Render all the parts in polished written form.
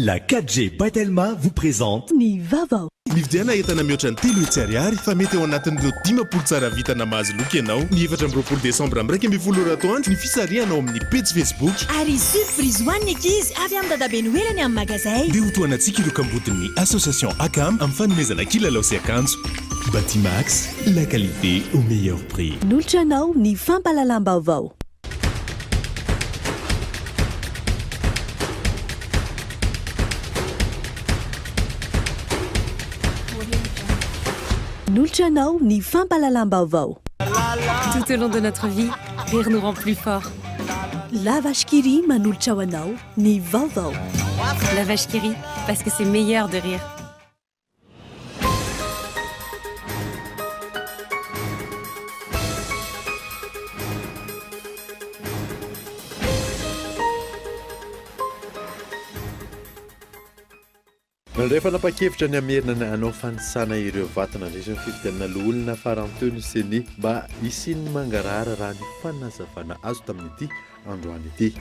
La 4G Batelma vous présente Ni Vavao. Nividiana entana mihoatra ny telo hetsy ariary fa mety eo anatin'ireo 10 tsara vita namazy loka ianao. Ny 4 Desambra am'raika amby folo ratoandro ny fisarianao amin'ny page Facebook. Ary surprise ho an'ny ankizy avy amin'ny dadabe noelany amin'ny magazay. Dia ho toanantsika ireo kambodin'ny association ACAM amin'ny fanomezana kilalao sy akanjo. Batimax, la qualité au meilleur prix. Nolotra anao ny fampalalam-baovao. Nolotra anao ny fampalalam-baovao. Tout au long de notre vie, rire nous rend plus forts. La vache qui rit manolotra ho anao ny vaovao. La vache qui rit, parce que c'est meilleur de rire. Rehefa napakevitra ny amerina anao fanisana ireo vatana indray ny fifidianana loholona faranteo ny seni mba isin'ny mangarara raha ny fanazavana azo tamin'ity androany ity.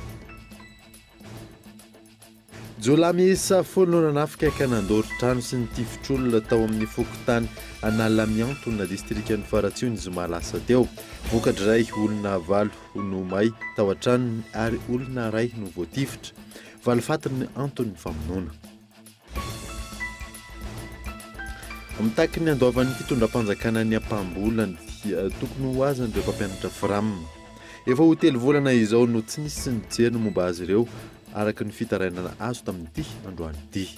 Jolamy isa folona nafika kanandoro trano sy ny tifitr'olona tao amin'ny fokotany analamiantona distrikan'ny faratsiony izy malasa teo. Vokatra iray olona valo no may tao an-tranony ary olona ray no voatifitra. Valifatiny antony famonoana. Mitaky ny andoavan'ny fitondram-panjakana ny ampambolany tokony ho azany ireo mpampianatra framina. Efa ho telo volana izao no tsy nisy ny jeriny momba azy ireo araka ny fitarainana azo tamin'ity androany ity.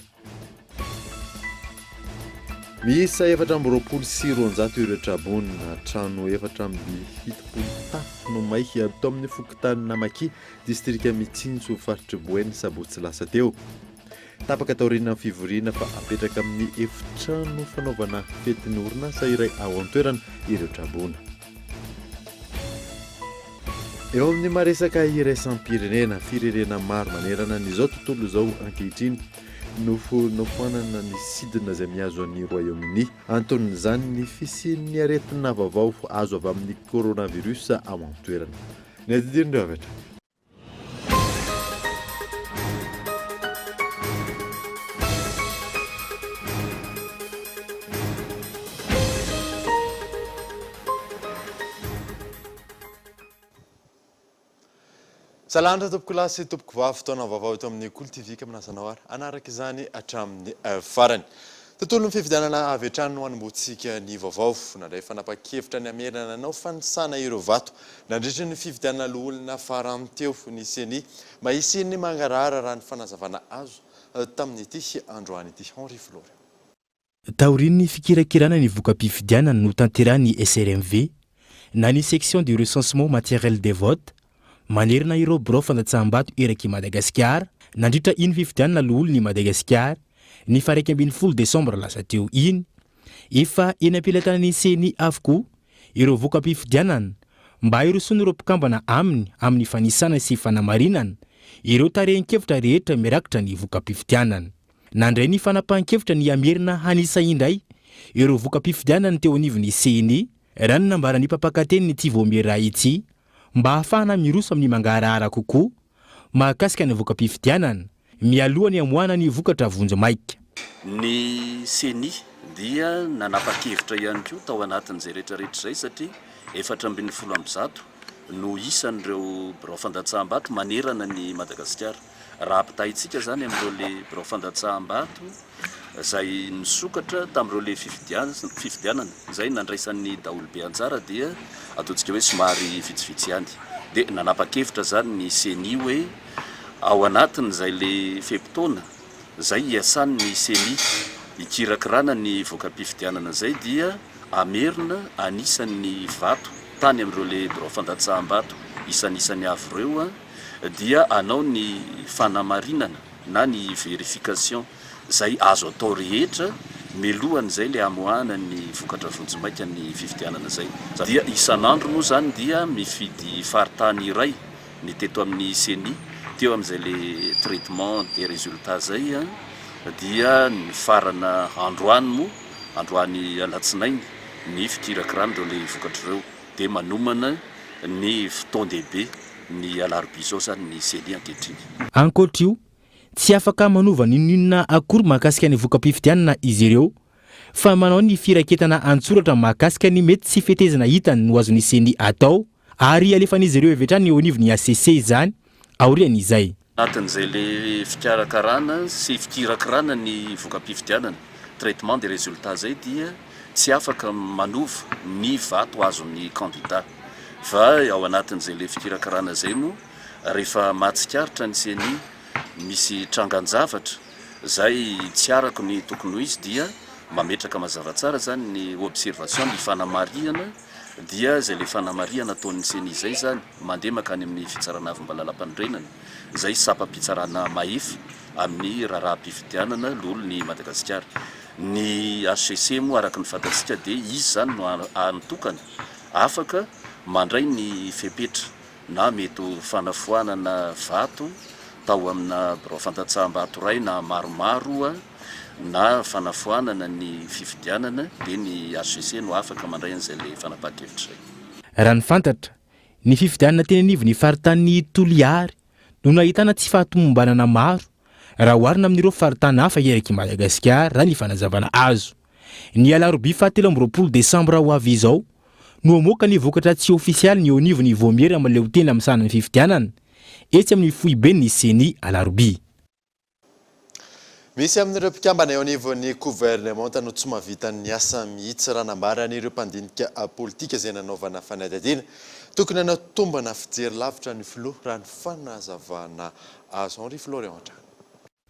Miisa 420 ireo trabonina trano 470 tafo no may tao amin'ny fokotany Namaki distrika Mitsinjo faritry Boeny sabotsy lasa teo. Tapaka taorina fivoriana fa apetraka amin'ny efitrano fanaovana fetin'ny orinasa iray ao an-toerana ireo trabona. Eo amin'ny maresaka iraisam-pirenena firenena maro manerana n'izao tontolo izao ankehitriny nofoanana ny sidina izay miazo an'ny Royaume-Uni. Anton'izany ny fisian'ny aretina vaovao azo avy amin'ny coronavirus ao an-toerana. Ny adidirindreo avatra. Salandra tompoko lahy sy tompoko vavy fotoana vaovao eto amin'ny Cool TV ka manazanao ary anaraka izany hatramin'ny farany. Tontolon'ny fifidianana avy hatrany no hanomboantsika ny vaovao nandray fanapa-kevitra ny amerina anao fanisana ireo vato nandritra ny fifidianana loholona faranteo ny seni mba isin'ny mangarara raha ny fanazavana azo tamin'ity androany ity. Henri Flore. Taorin'ny fikirakirana ny voka-pifidianana no tanterahany SRMV na ny section du recensement matériel des votes manerina ireo birao fandatsaham-bato eraky Madagasikara nandritra iny fifidianana loholony Madagasikara ny fa 20 Desambra lasa teo iny efa eny ampilatanany seni avokoa ireo voka-pifidianana mba irosony ireo mpikambana amin'ny fanisana sy fanamarinana ireo tarehin-kevitra rehetra mirakitra ny voka-pifidianana. Nandray ny fanapahan-kevitra ny amerina hanisa indray ireo voka-pifidianana teo anivon'ny seni raha ny nambarany mpampakateny ny Tivomera ity mba hafahana miroso amin'ny mangarahara kokoa mahakasika ny voka-pifidianana mialohany amoana ny vokatra vonjy maika. Ny seni dia nanapa-kevitra ihany koa tao anatin'izay rehetrarehetra izay satria 420 no isan'ireo birao fandatsaham-bato manerana ny Madagasikara. Raha ampitahintsika zany amin'ireo le birao fandatsaham-bato izay nisokatra tamin'ireo le fifidianana izay nandraisan'ny daholobe anjara dia ataontsika hoe somary vitsivitsy ihany. Dia nanapa-kevitra zany ny seni hoe ao anatin'izay le fepitona izay iasan'ny seni ikirakirana ny voka-pifidianana izay dia amerina anisan'ny vato tany amin'ireo le birao fandatsaham-bato isanisan'ny avy ireo dia anao ny fanamarinana na ny verification izay azo atao rehetra melohan'izay le amoahana ny vokatra vonjimaika ny fifidianana izay. Dia isan'andro moa zany dia mifidy faritany iray ny teto amin'ny seni teo amin'izay le traitement des résultats zay dia ny farana androany moa androany alatsinainy ny fikirakirana ireo le vokatra ireo dia manomana ny fotoan-dehibe ny alarobia zao zany ny seni ankehitriny. Ankoatra io tsy afaka manova ninona akory mahakasika ny voka-pifidianana izy ireo fa manao ny firaketana antsoratra mahakasika ny mety tsy fetezana hitany no azony seny atao ary alefan'izy ireo evetrany eo anivony ACC izany aorian'izay anatin'izay le fikarakarana sy fikirakirana ny voka-pifidianana traitement des résultats zay dia tsy afaka manova ny vato azon'ny candidat fa ao anatin'izay le fikirakarana zay no rehefa mahatsikaritra ny seny misy trangan-javatra zay tsy arako ny tokony ho izy dia mametraka mazava tsara zany ny observation ny fanamariana dia zay le fanamariana ataon'ny seny izay zany mandeha makany amin'ny fitsarana avy mbalalam-panondrenana zay sapa-pitsarana mahefa amin'ny raharaha-pifidianana lolo ny Madagasikara. Ny HCC moa araka ny fantatsika dia izy zany no anotokana afaka mandray ny fepetra na mety fanafoanana vato tao amina birao fantatsaham-bato ray na maromaro na fanafoanana ny fifidianana dia ny HCC no afaka mandray an'izay le fanapahan-kevitra zay. Raha ny fantatra ny fifidianana teny anivony faritany Toliary no nahitana tsy fahatomombanana maro raha oharina amin'ireo faritany hafa eraky Madagasikara raha ny fanazavana azo. Ny Alarobia 17 Desambra ho avy izao no amoaka ny vokatra tsy ofisialy ny eo anivony voamiery amin'ilay hoteny amin'ny sanany fifidianana etsy amin'ny foibe ny seny Alarobia. Misy amin'ireo mpikambana eo anivon'ny gouvernement no tsy mahavita ny asa mihitsy raha nambaran'ireo mpandinika politika izay nanaovana fanadihadiana tokony hanao tombana fijery lavitra ny filoha raha ny fanazavana azo Henri Florian.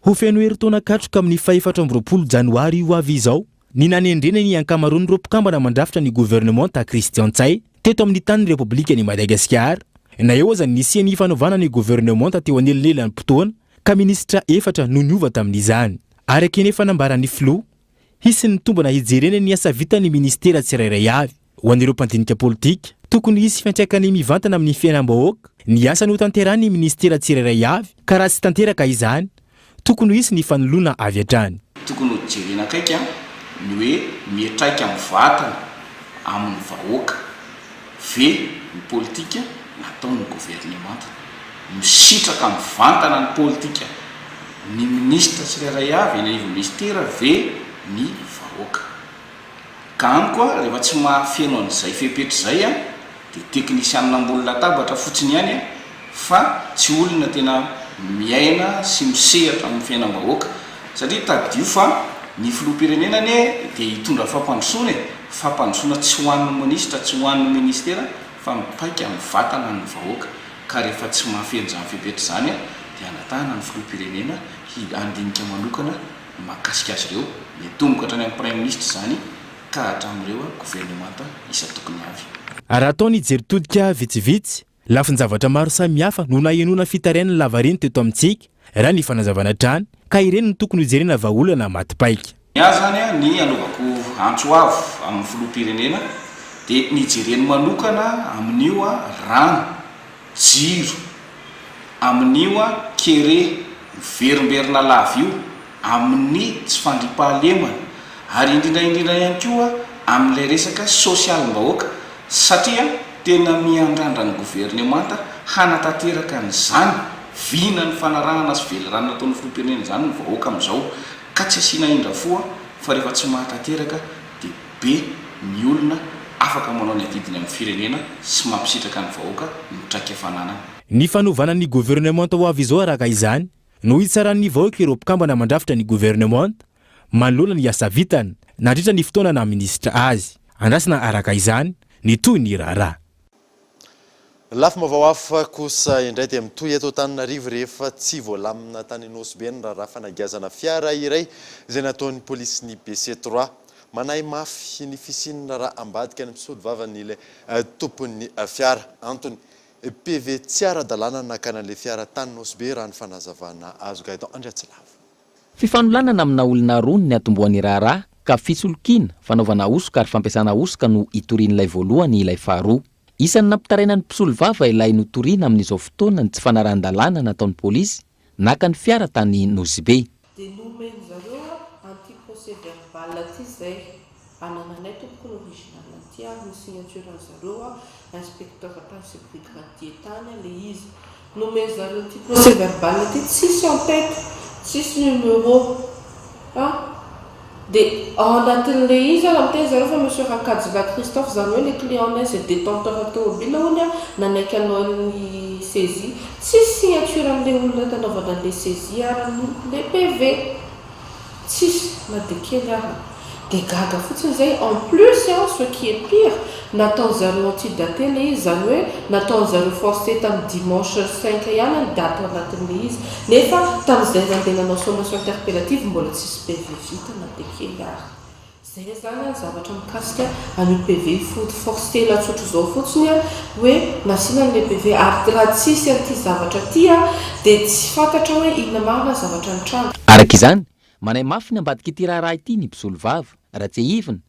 Ho feno herintaona katroka amin'ny 24 Janoary ho avy izao ny nanendrena ny ankamaroan'ireo mpikambana mandrafitra ny gouvernement ta Christian Tsay teto amin'ny tany Republika ny Madagasikara. Na eo aza nisy ny fanaovana ny gouvernement teo anelonelany mpotoana ka ministra efatra no niova tamin'izany. Araka ny fanambaran'ny filoha hisy ny tombana hijerena ny asa vita ny ministera tsirairay avy ho an'ireo mpandinika politika tokony hisy fiantraikany mivantana amin'ny fiainam-bahoaka ny asa no tanterany ministera tsirairay avy ka raha tsy tanteraka izany tokony hisy ny fanoloana avy hatrany. Tokony jerena kaiky ny hoe mietraika amin'ny vatana amin'ny vahoaka ve ny politika nataon'ny gouvernement misitraka amin'ny vantana ny politika ny ministra tsirairay avy ny ministera ve ny vahoaka ka amiko rehefa tsy mahafeno an'izay fepetra zay dia teknisianina ambony latabatra fotsiny ihany fa tsy olona tena miaina sy misehatra amin'ny fiainam-bahoaka satria tadio fa ny filoham-pirenenany dia hitondra fampandrosoana tsy ho an'ny ministra tsy ho an'ny ministera fa mipaika amin'ny vatana ny vahoaka ka rehefa tsy mahafeno zany fepetra zany dia anatahana ny filoham-pirenena andinika manokana mahakasika azy ireo mitomboka hatrany amin'ny prime ministre zany ka hatramin'ireo gouvernement isa tokony avy. Raha ataony jeritodika vitsivitsy lafin-javatra maro samihafa no nahenona fitarain'ny lavareny teto amintsika raha ny fanazavana trany ka ireny no tokony hijerena vahaolana matipaika. Ny azy zany ny anaovako antsoavo amin'ny filoham-pirenena dia nijereny manokana amin'io rano jiro amin'io kere verimberina lava io amin'ny tsy fandripahalemana ary indrindra ihany koa amin'ilay resaka sosialim-bahoaka satria tena miandrandra ny gouvernement hanatanteraka an'izany vina ny fanarahana sy velirano nataon'ny filoham-pirenena zany ny vahoaka amin'izao ka tsy asiana indra foa fa rehefa tsy mahatanteraka dia be ny olona afaka manao ny adidiny amin'ny firenena sy mampisitraka ny vahoaka mitraika fananana. Ny fanovana ny gouvernement ho avy izao araka izany no hitsaran'ny vahoaka ireo mpikambana mandrafitra ny gouvernement manolona ny asa vitany nandritra ny fotoana na ministra azy andrasana araka izany ny toy ny raharaha. Lafy mavaoafa kosa indray dia mitoy eto Antananarivo rehefa tsy voalamina tany Nosbe ny raharaha fanageazana fiara iray izay nataon'ny polisy BC3 manahy mafy ny fisinina raha ambadika ny misody vavan'ilay tompon'ny fiara antony PV tsy ara-dalàna nakanan'ilay fiara tany Nosbe raha ny fanazavana azo gaeton Andriatsilava. Fifanolanana amina olona roa ny atomboan'ny raharaha ka fisolokiana fanaovana osoka ary fampiasana osoka no itorian'ilay voalohany ilay faharoa. Isan'ny nampitarainan'ny mpisolo vava ilay notoriana amin'izao fotoana ny tsy fanaran-dalàna nataon'ny polisy naka ny fiara tany Nosbe. Dia nomeny zareo anty procès verbal aty zay anananay tompoko original aty ny signature zareo inspecteur tany sy brigadier tany le izy nomeny zareo ty procès verbal ty tsisy en tête tsisy numéro dia ao anatin'le izy aminteny zareo fa monsieur Rakajila Christophe zany hoe le client zay détenteur automobile honya nanaiky anao ny saisie tsisy signature amin'le olona tanaovana an'le saisie aran'le PV tsisy na de kely ary dia gaga fotsiny zay en plus ce qui est pire nataony zareo antidaté le izy zany hoe nataony zareo forcé tamin'ny dimanche 5 ihany ny daty anatin'le izy nefa tamin'izay nandehananao sommation interpellative mbola tsisy PV vita na de kely ary zay zany a zavatra mikasika an'io PV forcé latsotro zao fotsiny a hoe nasina n'le PV ary raha tsisy an'ity zavatra ty a dia tsy fantatra hoe inona marina zavatra ny trano araka izany manay mafy ny ambadika ity raharaha ity ny mpisolo vava raha tsy hivina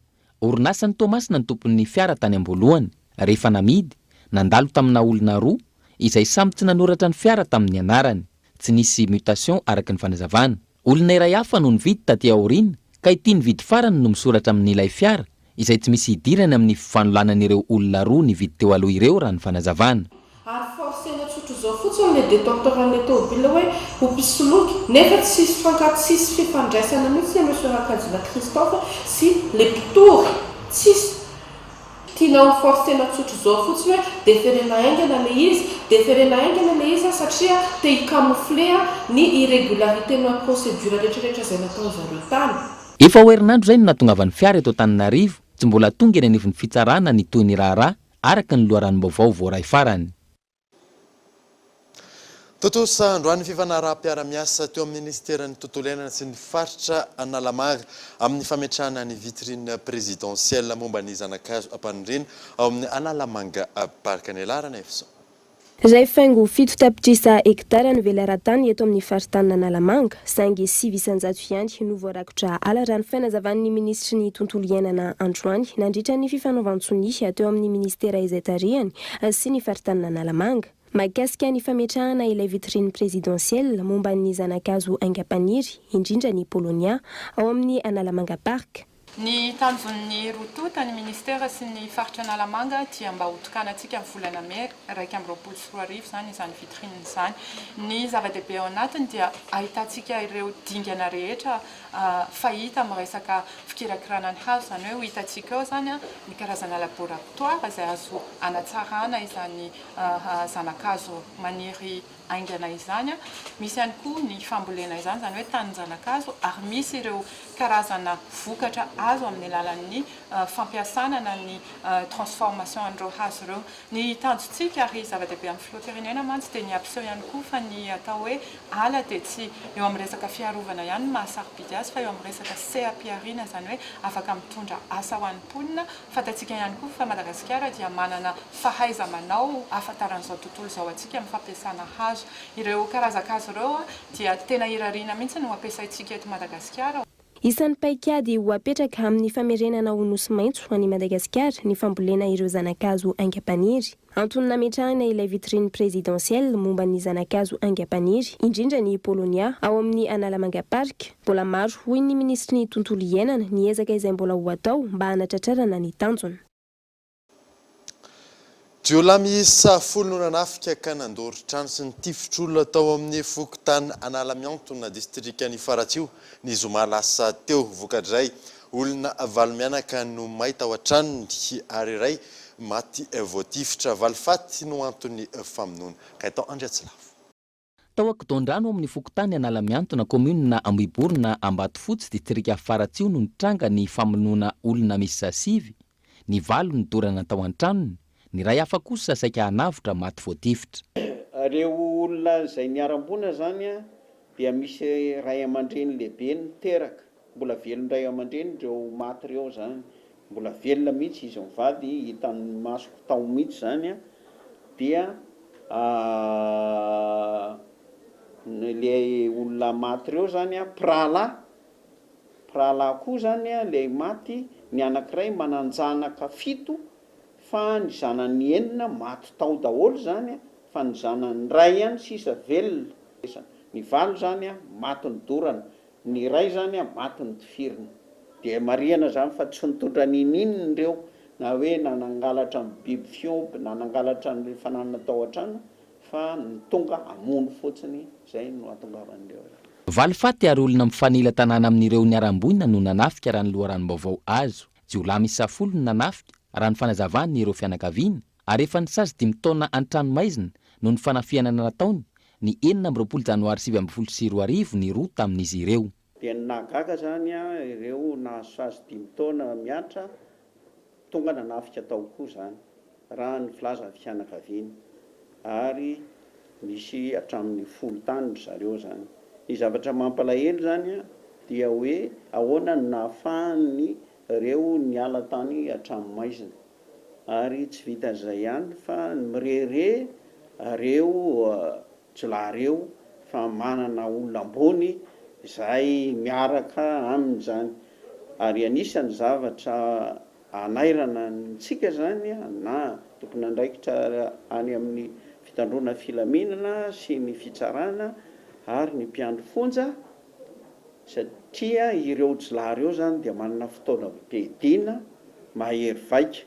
orinasany Tomasina ny tompon'ny fiara tany am-boalohany rehefa namidy nandalo tamina olona roa izay samy tsy nanoratra ny fiara tamin'ny anarany tsy nisy mutation araka ny fanazavana olona iray hafa no nividy taty aoriana ka ity nividy farany no misoratra amin'ilay fiara izay tsy misy hidirany amin'ny fanolanan'ireo olona roa nividy teo aloha ireo raha ny fanazavana ary forcena tsotro zao fotsiny le détenteur an'le tômobile hoe ho mpisoloky nefa tsisy fankatsisy fifandraisana mihitsy monsieur Rakajila Christophe sy le mpitory tsisy tiana ho forcena tsotro zao fotsiny hoe deferena aingana le izy deferena aingana le izy satria te hicamoufler ny irrégularité na procédure rehetrarehetra zay natao zareo tany efa ho herinandro zay no nahatongavan'ny fiara eto Antananarivo tsy mbola tonga eny anivon'ny fitsarana ny toy ny raharaha araka ny loharanom-baovao voaray farany totosa androany fifanaraha-piara-miasa teo amin'ny ministeran'ny tontolo iainana sy ny faritra Analamanga amin'ny fametrahana ny vitrine présidentielle momba ny zanak'hazo ampanindrina ao amin'ny Analamanga parc Anelarana efso Izay faingo 7 tapitrisa hektara ny velaran-tany eto amin'ny faritany Analamanga saingy 900 ihany no voarakotra ala raha ny fahazavan'ny ministry ny tontolo iainana androany nandritra ny fifanaovan-tsony teo amin'ny ministera izay tarihany sy ny faritany Analamanga mahakasika ny fametrahana ilay vitrine présidentielle momba ny zanak'hazo aingam-paniry indrindra ny Polonia ao amin'ny Analamanga park. Ny tanjon'ny roto tany ministera sy ny faritra Analamanga dia mba hotokanantsika amin'ny volana May 2024 zany izany vitrine izany. Ny zava-dehibe ao anatiny dia ahitantsika ireo dingana rehetra fahita amin'ny resaka fikirakirana ny hazo zany hoe ho hitantsika ao zany ny karazana laboratoire izay azo anatsarana izany zanak'hazo maniry aingana izany misy ihany koa ny fambolena izany zany hoe tany zanak'hazo ary misy ireo karazana vokatra azo amin'ny alalan'ny fampiasana na ny transformation an'ireo hazo ireo ny tanjontsika ary zava-dehibe amin'ny filoham-pirenena mantsy dia ny ampiseho ihany koa fa ny atao hoe ala dia tsy eo amin'ny resaka fiarovana ihany mahasarobidy azy fa eo amin'ny resaka seha-piariana zany hoe afaka mitondra asa ho an'ny mponina fantatsika ihany koa fa Madagasikara dia manana fahaiza-manao ahafantaran'izao tontolo izao antsika amin'ny fampiasana hazo ireo karazan-kazo ireo dia tena irariana mihitsy no ampiasaintsika eto Madagasikara. Isan'ny paikady ho apetraka amin'ny famerenana ho nosy maitso any Madagasikara ny fambolena ireo zanak'hazo aingam-paniry. Antony nametrahana ilay vitrine présidentielle momba ny zanak'hazo aingam-paniry indrindra ny Polonia ao amin'ny Analamanga park. Mbola maro hoy ny ministry ny tontolo iainana ny ezaka izay mbola ho atao mba hanatratrarana ny tanjona. Jiolahy miisa 10 no nanafika ka nandory trano sy ny tifotr'olona tao amin'ny fokotany Analamianto na distrikany Faratsio ny zoma lasa teo vokadray olona valo mianaka no mahita ao an-tranony ary iray maty voatifitra valifaty no antony famonoana ka atao Andriatsilavo. Tao Akidondrano amin'ny fokotany Analamianto na commune na Ambohiborina Ambatofotsy distrika Faratsio no nitranga ny famonoana olona misy sasivy ny valo ny dorana tao an-tranony ny ray hafa kosa saika hanavitra maty voatifitra. Reo olona izay niarambona zany dia misy ray aman-dreny lehibe niteraka mbola velona ray aman-dreny reo maty reo zany mbola velona mihitsy izy mivady hitan'ny masoko tao mihitsy zany dia le olona maty reo zany prala koa zany le maty ny anankiray mananjanaka 7 fa ny zanany 9 maty tao daholo zany fa ny zanany ray ihany sisa velona ny valo zany maty ny dorana ny ray zany maty ny tifirina dia mariana zany fa tsy nitondra nininy reo na hoe nanangalatra ny biby fiompy na nangalatra ny fananana tao an-trano fa ny tonga amono fotsiny zay no atongavan'ireo. Valy faty ary olona mifanila tanàna amin'ireo niaram-boina no nanafika raha ny loharanom-baovao azo. Jiolahy misy 10 no nanafika raha ny fanazavany ireo fianakaviana ary efa nisazy 5 taona an-tranomaizina no ny fanafianana nataony ny 9 janoary 2024 ny roa tamin'izy ireo. Dia nagaga zany ireo nahasazy 5 taona miatra tonga nanafika tao koa zany raha ny filaza fianakaviana ary misy hatramin'ny 10 tany zareo zany. Ny zavatra mampalahelo zany dia hoe ahoana no nahafahany ireo niala tany hatramomaizina ary tsy vita zay ihany fa mirere ireo jiolahy fa manana olona ambony izay miaraka amin'izany ary anisany zavatra anairana ntsika zany na tompon'andraikitra any amin'ny fitandrona filaminana sy ny fitsarana ary ny mpiandro fonja satria ireo jiolahy ireo zany dia manana fotoana bedina mahery vaika.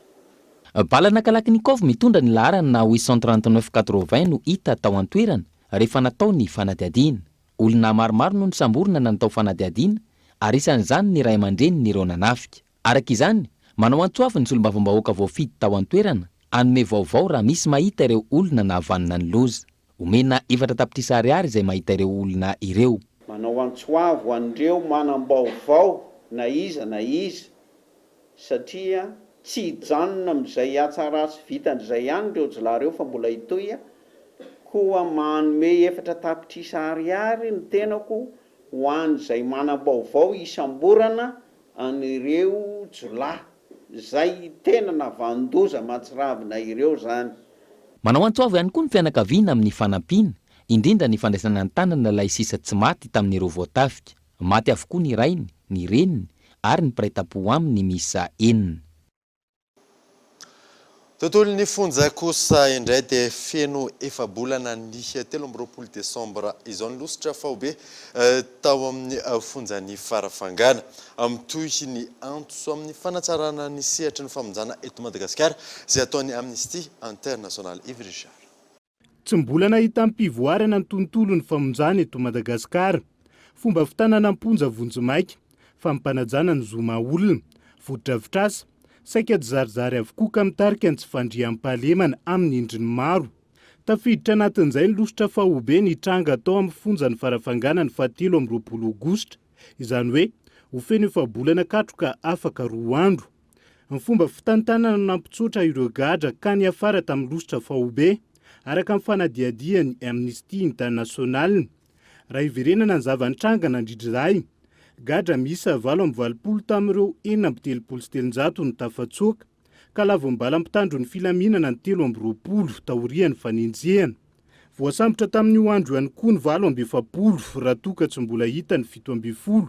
Balanakalaknikov mitondra ny laharana na 83980 no hita tao an-toerana rehefa natao ny fanadiadiana. Olona maromaro no nisamborina natao fanadiadiana ary isan'izany ny ray aman-dreny ireo nanafika. Araka izany, manao antsoavy ny solombavambahoaka voafidy tao an-toerana anome vaovao raha misy mahita ireo olona nahavanina ny loza. Omena 4 tapitrisa ariary izay mahita ireo olona ireo. Manao antsoavy an'ireo manam-baovao na iza satria tsy hijanona amin'izay atsarasy vitan'izay ihany ireo jiolahy ireo fa mbola hitoy koa manome 4 tapitrisa ariary ny tenako ho an'izay manam-baovao isamborana an'ireo jiolahy zay tena navandoza matsiravina ireo zany. Manao antsoavy ihany koa ny fianakaviana amin'ny fanampiana, indrindra ny fandraisana ny tanana ilay sisa tsy maty tamin'ireo voatafika. Maty avokoa ny rainy, ny reniny ary ny mpiray-tampo aminy misa 9. Tontolo ny fonja kosa indray dia feno efa-bolana ny 13 Desambra izao ny lositra faobe tao amin'ny fonjany farafangana amitoy ny antso amin'ny fanatsarana ny sehatra ny famonjana eto Madagasikara izay ataony Amnesty International. Yves Richard. Tsy mbolana hita ampivoarana ny tontolo ny famonjana eto Madagasikara. Fomba fitanana amponja vonjimaika, fampanajana ny zoma olona, vodravitrasa, saika zarizary avokoa ka mitarika ny tsy fandriam-pahalemana amin'ny endriny maro. Tafiditra anatin'izay ny lositra fahobe ny tranga atao amin'ny fonjany farafangana ny 17 Aogositra, izany hoe ho feno efa-bolana katroka afaka 2 andro. Ny fomba fitantanana nampitsotra ireo gadra ka ny afara tamin'ny lositra fahobe araka amin'ny fanadiadiany Amnesty International. Raha iverenana ny zavan-tranga nandritra izay, gadra miisa 7 tamin'ireo 977 no tafatsoaka ka lavo-mbala mpitandro ny filaminana ny 13 taorian'ny fanenjehana. Voasambotra tamin'io andro ihany koa ny 7 raha toka tsy mbola hita ny 17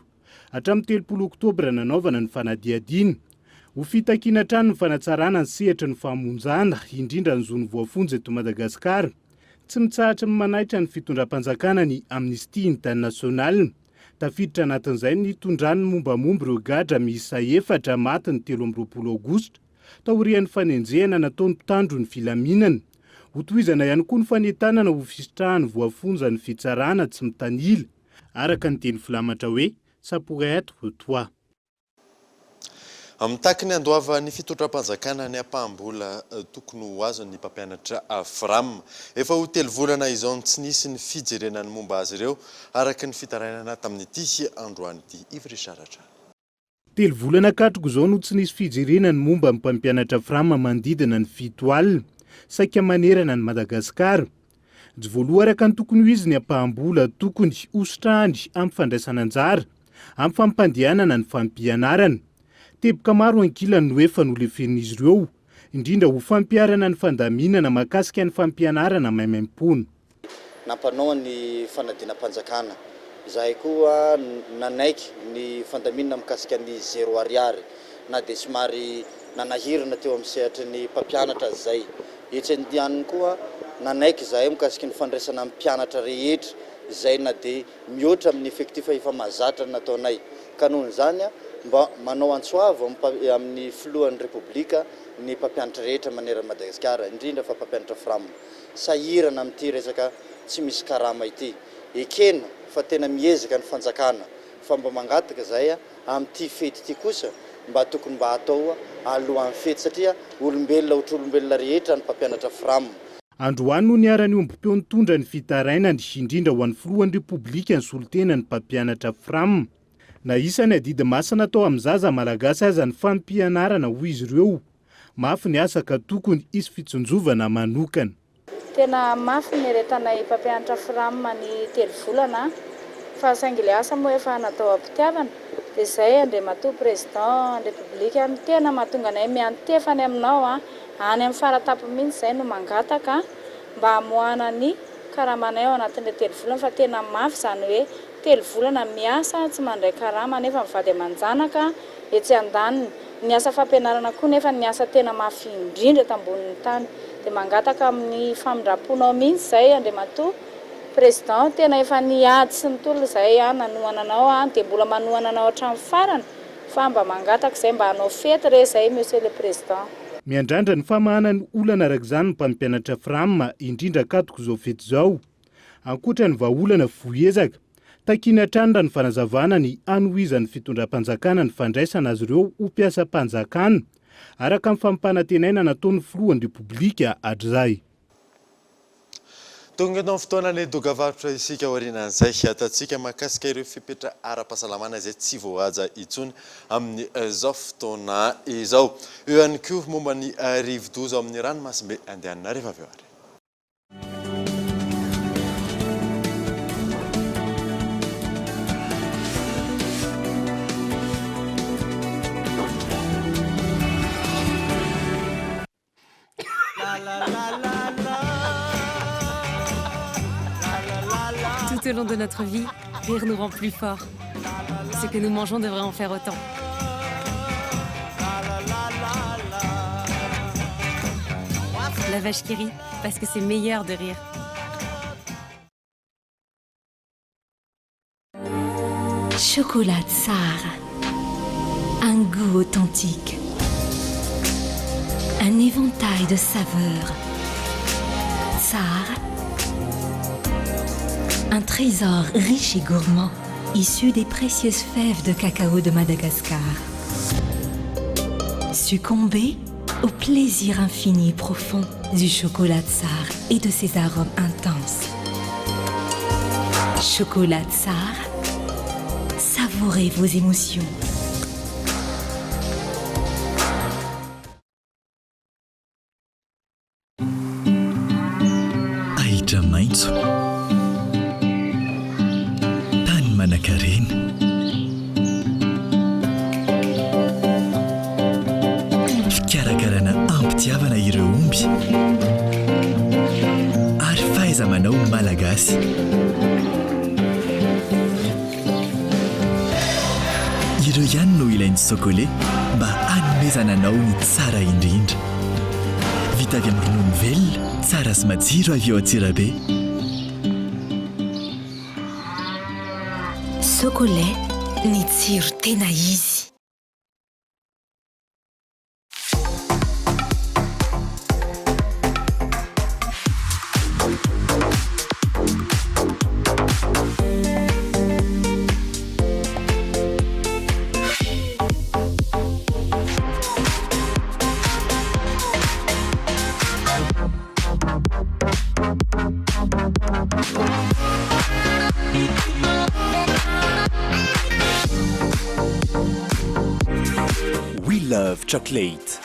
hatramin'ny 3 Oktobra nanaovana ny fanadiadiana. Ho fitakiana hatrany ny fanatsarana ny sehatra ny famonjana indrindra ny zony voafonja eto Madagasikara. Tsy mitsahatra manaitra ny fitondram-panjakana ny Amnesty International. Tafiditra anatin'izay ny tondrany mombamomba ireo gadra miisa 4 maty ny 13 Aogositra taorian'ny fanenjehana nataony mpitandro ny filaminana. Ho tohizana ihany koa ny fanentanana ho fisitrahany voafonja ny fitsarana tsy mitanila araka ny teny filamatra hoe ça pourrait être toi. Amitaky ny andoava ny fitondram-panjakana ny ampaham-bola tokony ho azo ny mpampianatra FRAM. Efa ho 3 volana izao tsy nisy ny fijerenany momba azy ireo araka ny fitarainana tamin'ity androany ity. Yves Richard. 3 volana katroko izao no tsy nisy fijerenany momba ny mpampianatra FRAM mandidina ny 7 alina saika manerana ny Madagasikara. Voaloha araka ny tokony ho izy ny ampaham-bola tokony hositrahany amin'ny fandraisana anjara amin'ny fampandehanana ny fampianarana. Teboka maro ankilany no efa nolefen'izy ireo, indrindra ho fampiarana ny fandaminana makasika ny fampianarana maimaim-pony. Nampanao ny fanadina-panjakana, izahay koa nanaiky ny fandaminana mikasika ny 0 ariary, na dia somary nanahirana teo amin'ny sehatra ny mpampianatra izay. Hetsendianiny koa nanaiky izahay mikasika ny fandraisana amin'ny mpianatra rehetra, izay na dia mihoatra amin'ny effectif efa mahazatra nataonay. Ka noho izany mba manao antsoavo amin'ny filohan'ny repoblika ny mpampianatra rehetra manerana Madagasikara, indrindra fa mpampianatra frama sahirana amin'ity resaka tsy misy karama ity. Ekena fa tena miezaka ny fanjakana fa mba mangataka zay amin'ity fety ity kosa mba tokony mba atao alohan'ny fety satria olombelona otr'olombelona rehetra ny mpampianatra frama. Androany no niara-ny ombom-peo nitondra ny fitarainany indrindra ho an'ny filohan'ny repoblika ny solotena ny mpampianatra frama. Na isany adidy masina atao amin'ny zaza malagasy aza ny fampianarana ho izy ireo. Mafy ny asa ka tokony isy fitsonjovana manokana. Tena mafy ny retanay mpampianatra frama ny 3 volana fa saingy le asa moa efa natao ampitiavana dia izay andre matoa président repoblika tena mahatonga anay miantefany aminao any amin'ny faratapo mihitsy izay no mangataka mba hamoahana ny karamanay ao anatin'ilay 3 volana fa tena mafy izany hoe 3 volana miasa tsy mandray karama nefa mivady aman-janaka etsy andaniny. Ny asa fampianarana koa nefa ny asa tena mafy indrindra tambonin'ny tany dia mangataka amin'ny famindraponao mihitsy izay andre matoa président tena efa niady sy ny tolona izay nanohana anao dia mbola manohana anao hatramin'ny farany fa mba mangataka izay mba hanao fety re izay monsieur le président. Miandrandra ny famahana ny olana araka izany ny mpampianatra frama indrindra katoko izao fety izao. Ankoatra ny vahaolana voezaka, takiana hatrany ny fanazavana ny anohizan'ny fitondram-panjakana ny fandraisana azy ireo ho mpiasam-panjakana araka amin'ny fampanantenaina nataon'ny filohan'ny repoblika hatrizay. Tonga eto amin'ny fotoana ny dogavarotra isika aorianan'izay ataontsika mahakasika ireo fipetra ara-pahasalamana izay tsy voahaja intsony amin'izao fotoana izao. Eo ihany koa momba ny rivo-doza amin'ny ranomasimbe andehanana rehefa avy eo ary. Tout au long de notre vie, rire nous rend plus forts. Ce que nous mangeons devrait en faire autant. La vache qui rit, parce que c'est meilleur de rire. Chocolat Tsar. Un goût authentique. Un éventail de saveurs. Tsar. Un trésor riche et gourmand, issu des précieuses fèves de cacao de Madagascar. Succombez au plaisir infini et profond du chocolat Tsar et de ses arômes intenses. Chocolat Tsar, savourez vos émotions. Ahitra maitso, tany manan-karena, fikarakarana ampitiavana ireo omby ary fahaiza-manao malagasy. Ireo ihany no ilain'ny sokolet mba hanomezana anao ny tsara indrindra. Vita avy amin'ny ronono velona, tsara sy matsiro avy eo Antsirabe. Chocolat, ny tsiro tena izy. We love chocolate.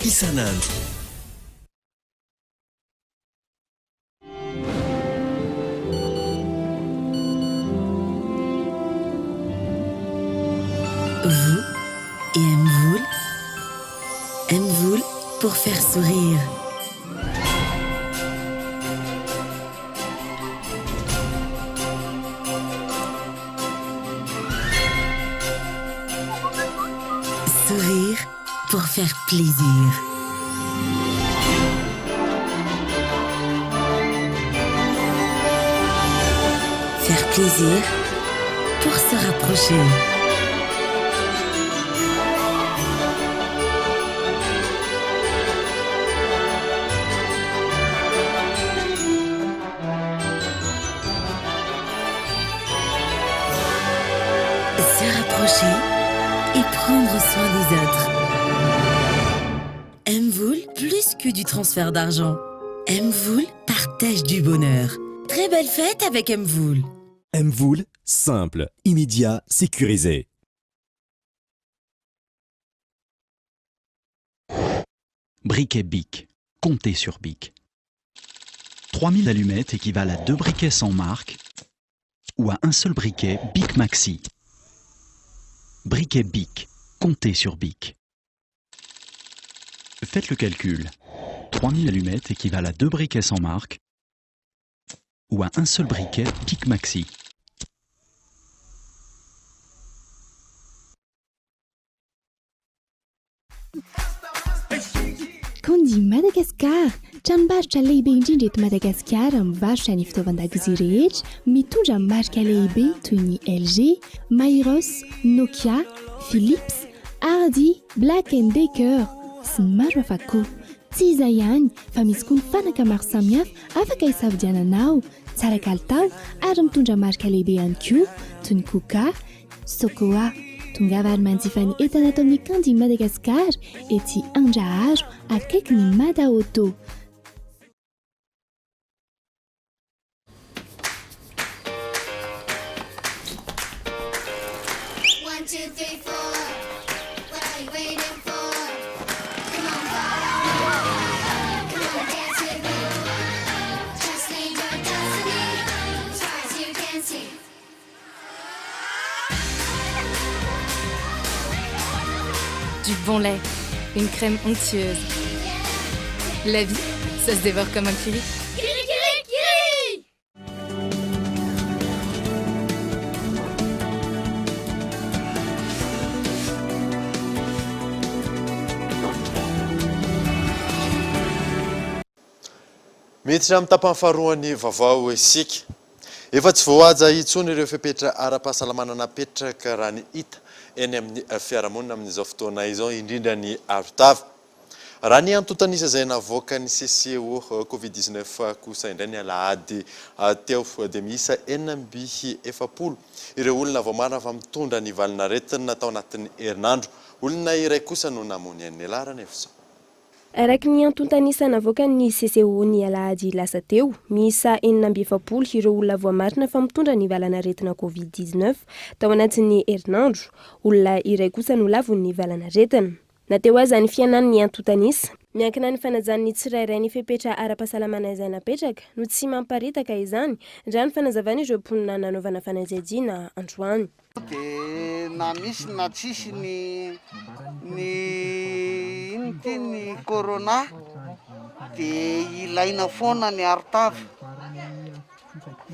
Isanandro. Vous et Mvoul. Mvoul pour faire sourire. Sourire pour faire plaisir. Faire plaisir pour se rapprocher. Se rapprocher et prendre soin des autres. Mvoul, plus que du transfert d'argent. Mvoul partage du bonheur. Très belle fête avec Mvoul. Mvoul, simple, immédiat, sécurisé. Briquet Bic. Comptez sur Bic. 3000 allumettes équivalent à 2 briquets sans marque ou à un seul briquet Bic Maxi. Briquet Bic. Comptez sur Bic. Faites le calcul. 3000 allumettes équivalent à 2 briquets sans marque ou à un seul briquet Bic Maxi. Kandi Madagascar, tranombarotra lehibe indrindra eto Madagasikara mivarotra ny fitaovan-dakozia rehetra mitondra marika lehibe toy ny LG, Mairos, Nokia, Philips, Hardy, Black & Decker sy maro hafa koa. Tsy izay ihany fa misy koa ny fanaka maro samihafa afaka hisafidiananao, tsara kalitao ary mitondra marika lehibe ihany koa toy ny Kuka, Sokoa. Tonga vary manjifa ny entana ato amin'ny Kandi Madagasikara ety Andraharo akaiky ny Mada Auto. Du bon lait, une crème onctueuse. La vie, ça se dévore comme un kiri. Kiri, kiri, kiri! Miditra amin'ny tapany faharoany vaovao isika. Efa tsy voahaja intsony ireo fepetra ara-pahasalamana napetraka raha ny hita eny amin'ny fiarahamonina amin'izao fotoana izao indrindra ny arotava. Raha ny antontanisa izay navoaka ny CCO Covid-19 kosa indray ny alahady teo dia miisa 470 ireo olona vao marina fa mitondra ny valinaretina tao anatin'ny herinandro. Olona iray kosa no namony an'ny alarana efizao. Araky ny antontanisa navoaka ny CCO ny alahady lasa teo, miisa 470 ireo olona voamarina fa mitondra ny valanaretina Covid-19 tao anatin'ny herinandro. Olona iray kosa no lavon'ny valanaretina. Nateo aza ny fianan'ny antontanisa, miankina ny fanajany tsirairay ny fepetra ara-pahasalamana izay napetraka no tsy mamparitaka izany raha ny fanazavana ireo mponina nanaovana fanadihadiana androany. Na misy na tsisy ny corona dia ilaina foana ny arotava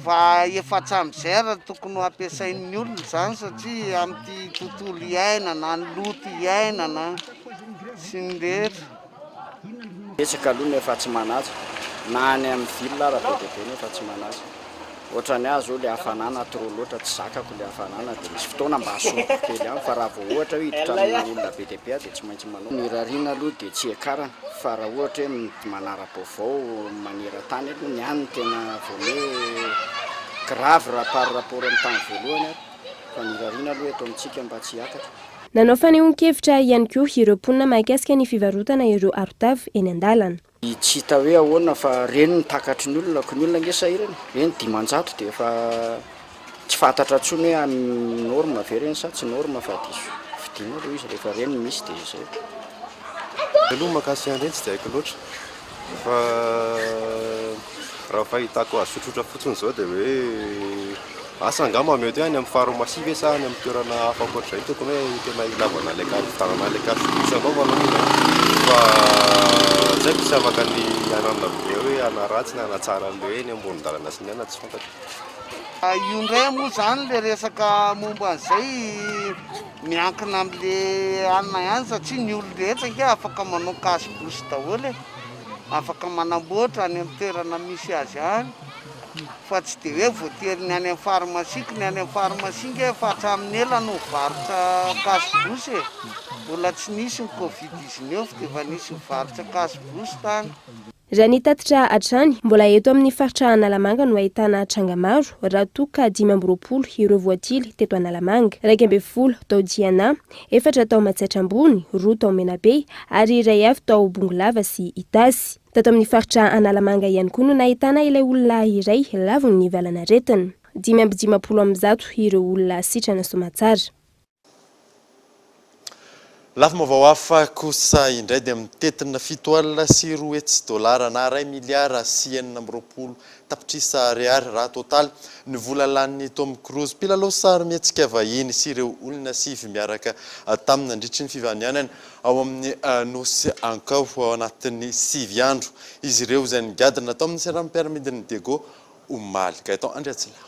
fa efa tsamizay tokony ampiasain'ny olona izany satria amin'ny tontolo iainana ny loto iainana sy ny rehetra. Etsaka aloha efa tsy manaja na any amin'ny vilona raha be dia efa tsy manaja. Ohatrany azo le hafanana trop loatra tsy zakako le hafanana dia misy fotoana mba asoko kely ihany fa raha vao ohatra hoe hiditra amin'ny olona be dia be dia tsy maintsy manao. Ny rariana aloha dia tsy ekarana fa raha ohatra hoe manara-baovao manera-tany aloha ny any tena vao hoe grave par rapport amin'ny tany voalohany fa ny rariana aloha eto amintsika mba tsy hiakatra. Nanao fanehoan-kevitra ihany koa ireo mponina mahakasika ny fivarotana ireo arotava eny an-dalana. Tsy hita hoe ahoana fa reny ny takatry ny olona, ko ny olona ngesa ireny reny 500 dia efa tsy fantatra tsony hoe norma ve reny sa tsy norma fa diso fidiana aloha izy rehefa reny misy dia izay. Aloha makasy an'ireny tsy dia haiko loatra fa raha fahitako azo sotrotra fotsiny izao dia hoe asa angamba mety hoe any amin'ny pharmacie sa any amin'ny toerana hafa ankoatr'izay tokony hoe tena ilavana ilay fitanana ilay kasy fa zay misy afaka ny ananona be hoe anaratsy na anatsara an'le hoe ny ambony-dalana sy ny ana tsy fantatra. Io ndray moa zany le resaka momba an'izay miankina amin'le anina ihany satria ny olo rehetra ke afaka manao kasy bosy daholo afaka manamboatra any amin'ny toerana misy azy any fa tsy dia hoe voatery ny any amin'ny pharmacie ny any amin'ny pharmacie nge fa hatramin'ny ela no varotra kasy bosy mbola tsy nisy ny Covid-19 dia efa nisy mivarotra kasy bosy tany. Raha ny tatitra hatrany mbola eto amin'ny faritra Analamanga no ahitana tranga maro raha toa ka 520 ireo voatily teto Analamanga, 12 tao Diana, 4 tao Matsatrambony, 2 tao Menabe ary iray avy tao Bongolava sy Itasy. Tato amin'ny faritra Analamanga ihany koa no nahitana ilay olona iray lavony ny valanaretiny, 520 ireo olona sitrana Somatsara. Lafa mavao hafa kosa indray dia mitetina 7 dolara na 2 miliara sy 4 tapitrisa ariary raha totaly ny vola lan'ny Tom Cruise mpilalao sary mihetsika vahiny sy ireo olona 7 miaraka tamin'ny nandritry ny fivanianany ao amin'ny nosy Ankao ao anatin'ny 7 andro. Izy ireo izay nigadina tao amin'ny seranam-piaramidin'ny Diego Omaly. Gaetan Andriatsila.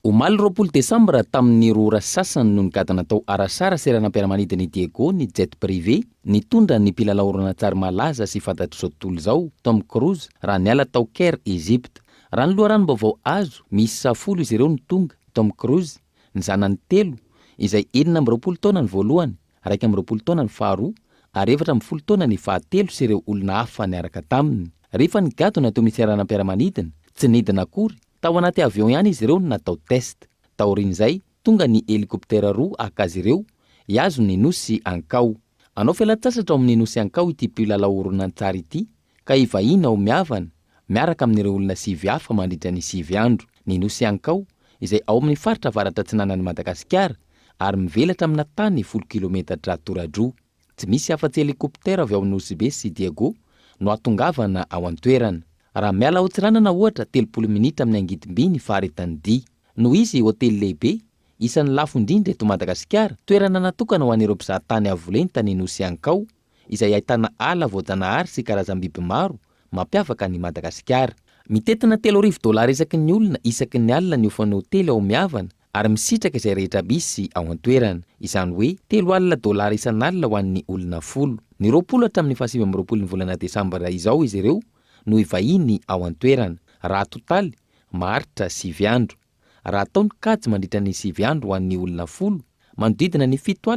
Omaly 20 Desambra tamin'ny rora sasany no nigadana tao Arasara seranam-piaramanidin'ny Diego ny jet privé nitondra ny mpilalao oronan-tsary malaza sy fantatro zao tontolo zao Tom Cruise raha niala tao Caire, Egypte. Raha ny loharanom-baovao azo misy 10 izy ireo nitonga. Tom Cruise ny zanany 3 izay 20 taona ny voalohany, 20 taona ny faharoa ary 40 taona ny fahatelo sy ireo olona hafa niaraka taminy. Rehefa nigadona teo amin'ny seranam-piaramanidina tsy nidina akory. Tao anaty avion ihany izy ireo natao test. Taorin'izay tonga ny helikoptera 2 akazy ireo iazo ny nosy Ankao. Anao fialan-tsasatra ao amin'ny nosy Ankao ity mpilalao oronan-tsary ity ka ivahiny ao miavana miaraka amin'ireo olona 7 hafa mandritra ny 7 andro. Ny nosy Ankao izay ao amin'ny faritra avaratra atsinanan'i Madagasikara ary mivelatra amina tany 10 kilometatra tora-droa. Tsy misy afa-tsy helikoptera avy ao nosy be sy Diego no atongavana ao an-toerana. Raha miala otsiranana ohatra 30 minitra amin'ny angidim-by ny faharetany dia. Noho izy hotely lehibe isan'ny lafo indrindra eto Madagasikara, toerana natokana ho an'ireo mpizahatany avolenta ny nosy Ankao izay ahitana ala voajanahary sy karazam-biby maro mampiavaka ny Madagasikara. Mitetina $3,000 isaky ny olona isaky ny alina ny ofan'ny hotely ao miavana ary misitraka izay rehetra bisy ao an-toerana. Izany hoe $3 isan'alina ho an'ny olona 10. Ny 20 hatramin'ny 29 ny volana Desambra izao izy ireo no ivahiny ao an-toerana. Raha totaly maharitra 7 andro. Raha ataony kajy mandritra ny 7 andro ho an'ny olona 10 manodidina ny $7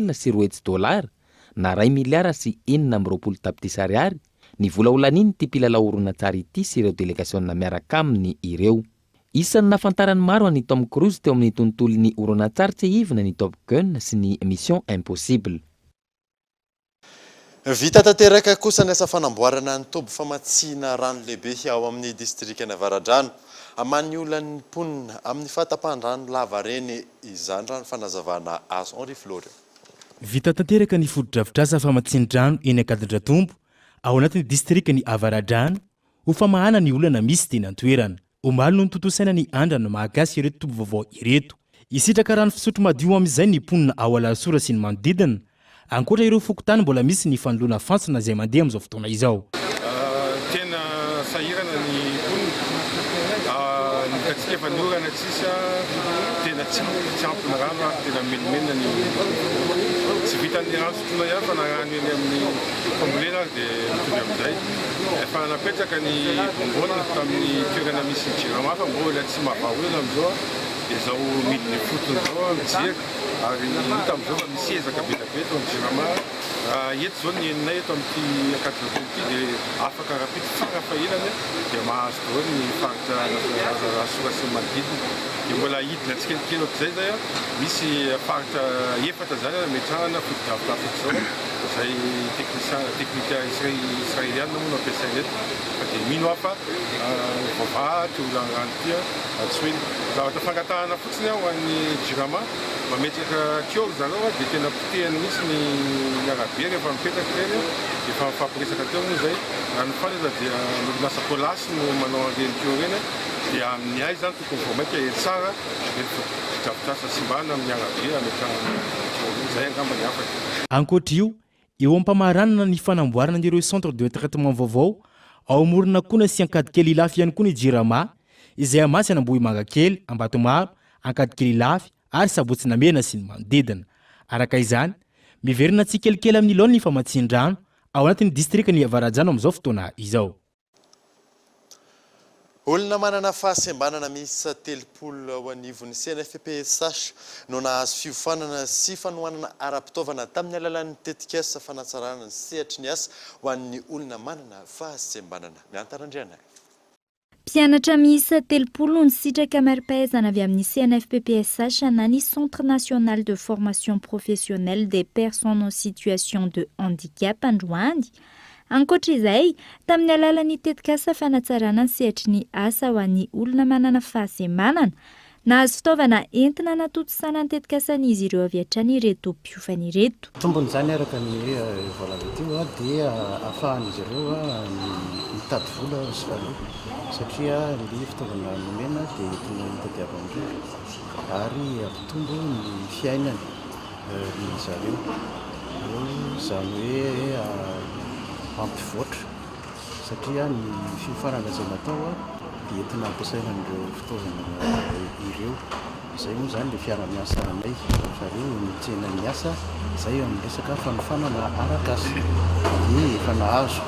na 2 miliara sy 4 tapitrisa ariary ny vola olaniny ty mpilalao oronan-tsary ity sy ireo delegasiona miaraka aminy ireo. Isan'ny nafantarany maro an'i Tom Cruise teo amin'ny tontolon'ny oronan-tsary tsy hivina ny Top Gun sy ny Mission Impossible. Vita tanteraka kosa ny asa fanamboarana ny toby famatsiana rano lehibe ao amin'ny distrikana Avaradrano. Aman'ny olan'ny mponina amin'ny fahatapahan-drano lava reny izany rano fanazavana azo Henri Flore. Vita tanteraka ny foto-drafitr'asa famatsian-drano eny Ankadindratombo ao anatin'ny distrikany Avaradrano ho famahana ny olana misy teny an-toerana. Omaly no nitotosaina ny andrana mahakasika ireto toby vaovao ireto. Isitraka rano fisotro madio amin'izay ny mponina ao Alasora sy ny manodidina. Ankoatra ireo fokotany mbola misy ny fanoloana fantsona izay mandeha amin'izao fotoana izao. Tena sahirana ny mponina. Ny katsika fanorana tsisa tena tsy ampina rano ary tena menimena ny tsy vitan'ny rano sotroina ihany fa na rano eny amin'ny fambolena ary dia mitovy amin'izay. Efa napetraka ny bongolona tamin'ny toerana misy ny jirama fa mbola tsy mahavaolana amin'izao dia izao midiny fotony izao mijery ary hita amin'izao fa misy ezaka betabe eto amin'ny jirama. Eto zao ny eninay eto amin'ity Ankadindratombo ity dia afaka rapity farafahelana dia mahazo daholo ny faritra Alasora sy ny manodidina. Dia mbola hidina tsikelikely ohatr'izay zay misy faritra 4 zany metrahana foto-drafitr'afo zao izay teknika israeliana moa no ampiasaina eto. Fa dia mino hafa vavaty olana rano ity tsy hoe zavatra fangatahana fotsiny ho an'ny jirama. Mametraka kio zareo dia tena potehany mihitsy ny arabe rehefa mipetraka ireny dia efa mifampiresaka teo moa izay. Raha ny faneza dia orinasa pôlasy no manao an'ireny kio ireny dia amin'ny ay zany tokony vao mainka ely tsara drafitrasa simbana amin'ny agnabe ametrahana zay angamba ny afaka. Ankoatra io, eo ampamaranana ny fanamboarana an'ireo centre de traitement vaovao, ao amorona koa sy Ankadikely Ilafy ihany koa ny Jirama, izay amasy an'Ambohimanga kely, Ambatomaro, Ankadikely Ilafy ary Sabotsinamena sy ny manodidina. Araka izany, miverina tsikelikely amin'ny laon'ny famatsin-drano ao anatin'ny distriktan'ny Avarajano amin'izao fotoana izao. Olona manana fahasembanana miisa 30 ao anivon'ny CNFPSH no nahazo fiofanana sy fanohanana ara-pitaovana tamin'ny alalan'ny tetikasa fanatsarana ny sehatry ny asa ho an'ny olona manana fahasembanana. Miantarandriana. Mpianatra miisa 30 no sitraka mari-pahaizana avy amin'ny CNFPPSH na ny Centre national de formation professionnelle des personnes en situation de handicap androany. Ankoatra izay, tamin'ny alalan'ny tetikasa fanatsarana ny sehatry ny asa ho an'ny olona manana fahasembanana, nahazo fitaovana entina natotosana ny tetikasan'izy ireo avy hatrany ireto mpiofana ireto. Tombon'izany araka ny voalavy dia ahafahan'izy ireo mitady vola sy faloha satria ny fitaovana nomena dia tena hitadiavan-dreo ary ampitombo ny fiainany ny zareo. Izany hoe ampivoatra satria ny fiofanana izay natao dia entina ampiasaina an'ireo fitaovana ireo. Izay moa zany ilay fiara-miasa anay, zareo mitsena ny asa izay amin'ny resaka fanofanana arak'asa dia efa nahazo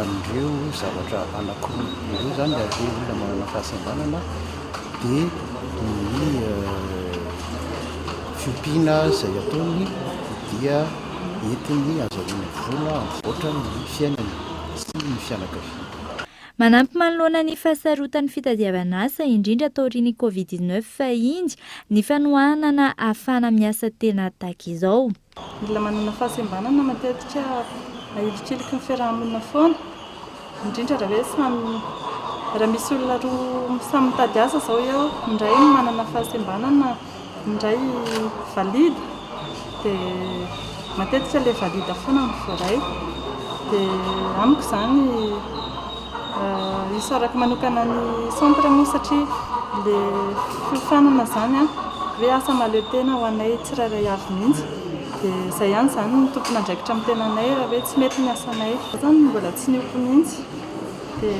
an'ireo zavatra anankiroa. Ireo zany dia olona manana fahasembanana dia ny fiompiana izay ataony dia entiny azahoany vola ampivoatra ny fiainany sy ny fianakaviana. Manampy manoloana ny fahasarotan'ny fitadiavana asa indrindra taorian'ny Covid-19 fahiny ny fanohanana na ahafahana miasa tena tahaka izao. Mila manana fahasembanana matetika ahilikiliky ny fiarahamonina foana, indrindra raha misy olona roa samy mitady asa zao eo, indray manana fahasembanana, indray valide, dia matetika ilay valide foana ny voaray. Dia amiko izany isaraka manokana ny centre moa satria ilay fiofanana izany hoe asa mahaleo tena ho anay tsirairay avy mihitsy. Dia izay ihany izany ny tompona andraikitra amin'ny tenanay raha hoe tsy mety ny asanay. Zany mbola tsy nioko mihitsy. Dia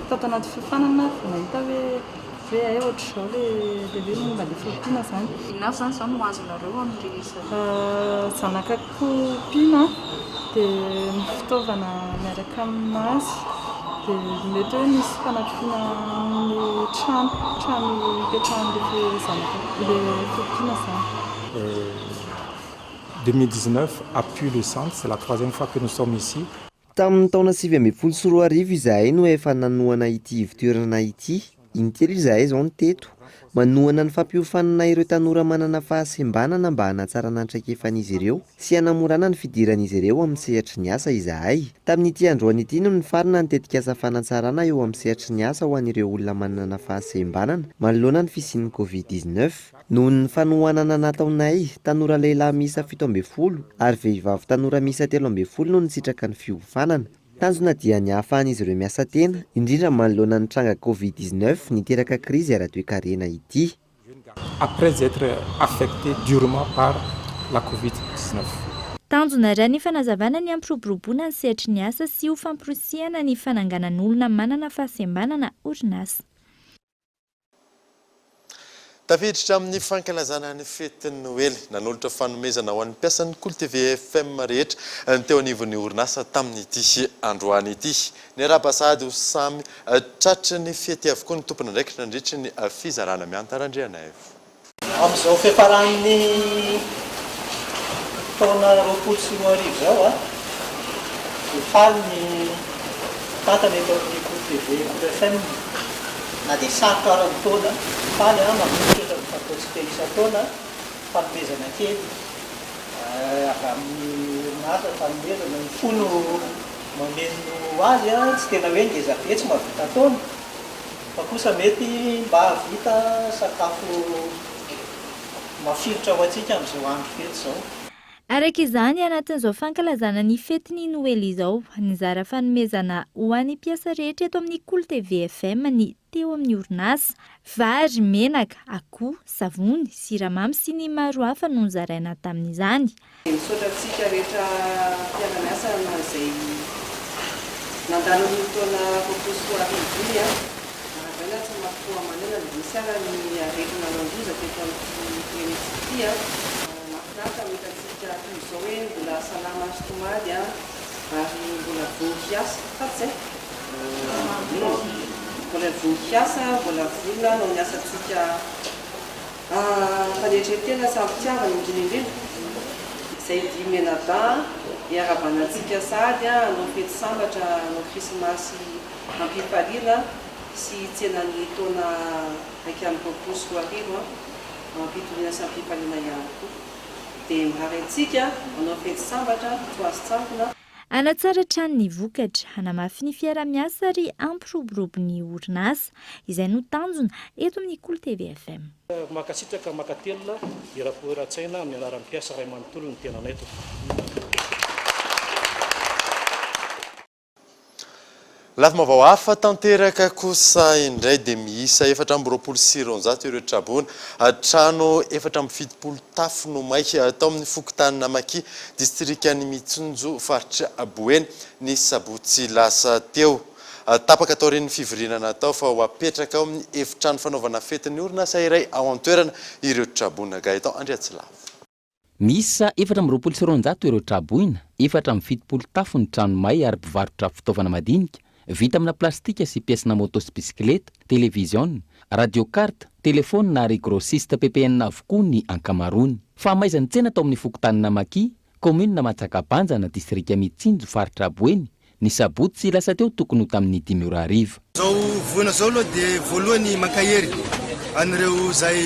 tao tanaty fiofanana vao nahita hoe ay ohatr'izao ilay hoe momba ilay fiompiana izany. Inona zany izao no azonareo amin'ireny zanakako mpiana dia ny fitaovana miaraka aminazy. Dia mety hoe misy fanampiana amin'ny trano ipetrahan'ilay fiompiana izany. 2019 a pu le centre, c'est la 3e fois que nous sommes ici. Tamin'ny taona 2014 izahay no efa nanohana ity ivitoerana ity. Intelo izahay izao no teto. Manohana ny fampiofanana ireo tanora manana fahasembanana mba hanatsara nantraikefan'izy ireo sy hanamorana ny fidiran'izy ireo amin'ny sehatry ny asa izahay. Tamin'ity androany ity no nifarina ny tetikasa fanatsarana eo amin'ny sehatry ny asa ho an'ireo olona manana fahasembanana manoloana ny fisian'ny Covid-19. Noho ny fanohanana nataonay, tanora lehilahy miisa 17 ary vehivavy tanora miisa 13 no nisitraka ny fiofanana. Tanjona dia ny ahafahan'izy ireo miasa tena, indrindra manoloana ny tranga Covid-19 niteraka krizy ara-toe-karena ity. Après être affecté durement par la Covid-19. Tanjona iray ny fanazavana ny ampiroboroboana ny sehatry ny asa sy ho famporosiana ny fananganan'olona manana fahasembanana orinasa. Tafiditra amin'ny fankalazana ny fetin'ny Noely, nanolotra fanomezana ho an'ny mpiasan'ny Cool TV FM rehetra ny teo anivon'ny orinasa tamin'ity androany ity. Ny ara-pasady ho samy tratry ny fety avokoa ny tompona ndraikitra nandritra ny fizarana miantarandriana evo. Amin'izao fiafaran'ny taona 2024 zao faly ny vatana eto amin'ny Cool TV FM na dia sarotra ara-taona faly mamonitra fataontsika isa-taona fanomezana kely avy amin'ny orinasa fanomezana ny folo mameno azy tsy tena hoe ngeza be tsy mahavita taona fa kosa mety mba havita sakafo mafilotra ho antsika amin'izao andro fety zao. Araka izany anatin'izao fankalazana ny fetiny Noely izao, nizara fanomezana ho an'ny mpiasa rehetra eto amin'ny Cool TV FM ny teo amin'ny orinasa. Vary, menaka, akoho, savony, siramamy sy ny maro hafa no nozaraina tamin'izany. Misaotratsika rehetra mpiara-miasa izay nandalo ny taona roapolo arivo iny rahaina tsy mahafoa manana dia misy ara ny aretina nandoza teto amin'ny klinika mahafinaritra mitantsika toy izao hoe mbola salama sy tomady ary mbola voninkiasa fatsy mbola voninkiasa mbola volona no ny asantsika fanetretena samy tiavana indrindrindrindra izay dimy menada iarabanantsika sady anao fety sambatra anao krisimasy ampifaliana sy tsenany taona raiky amin'ny roapolo sy roa arivo ampitoliana sy ampifaliana ihany koa dia mirary antsika anao fety sambatra toazy tsampona. Anatsara trano ny vokatra, hanamafy ny fiara-miasa ary ampiroborobo ny orinasa izay no tanjona eto amin'ny Cool TV FM. Makasitraka makatelona irapoeratsaina amin'ny anaran'ny mpiasa Ray Manontolo ny tenanay eto. Lafim-baovao hafa tanteraka kosa indray dia miisa 420 ireo trabona trano 470 tafo no maika atao amin'ny fokotanina Maki distrikan'ny Mitsunjo faritra Boeny ny sabotsy lasa teo. Tapaka tao reny fivoriana atao fa ho apetraka ao amin'ny efitrano fanaovana fetin'ny orinasa iray ao an-toerana ireo trabona gaetan Andriatsilava. Miisa 420 ireo traboina, 470 tafo ny trano may ary mpivarotra fitaovana madinika vita amina plastika sy pièce-na moto sy bisikileta, télévision, radiocarte, téléphone ary grossiste PPN avokoa ny ankamarony. Fa maizany tsena tao amin'ny fokotanina Maki, commune Matsakapanjana, distrika Mitsinjo faritra Boeny, ny sabotsy lasa teo tokony ho tamin'ny 5:00. Zao voana zao aloha dia voalohany mankahery an'ireo zay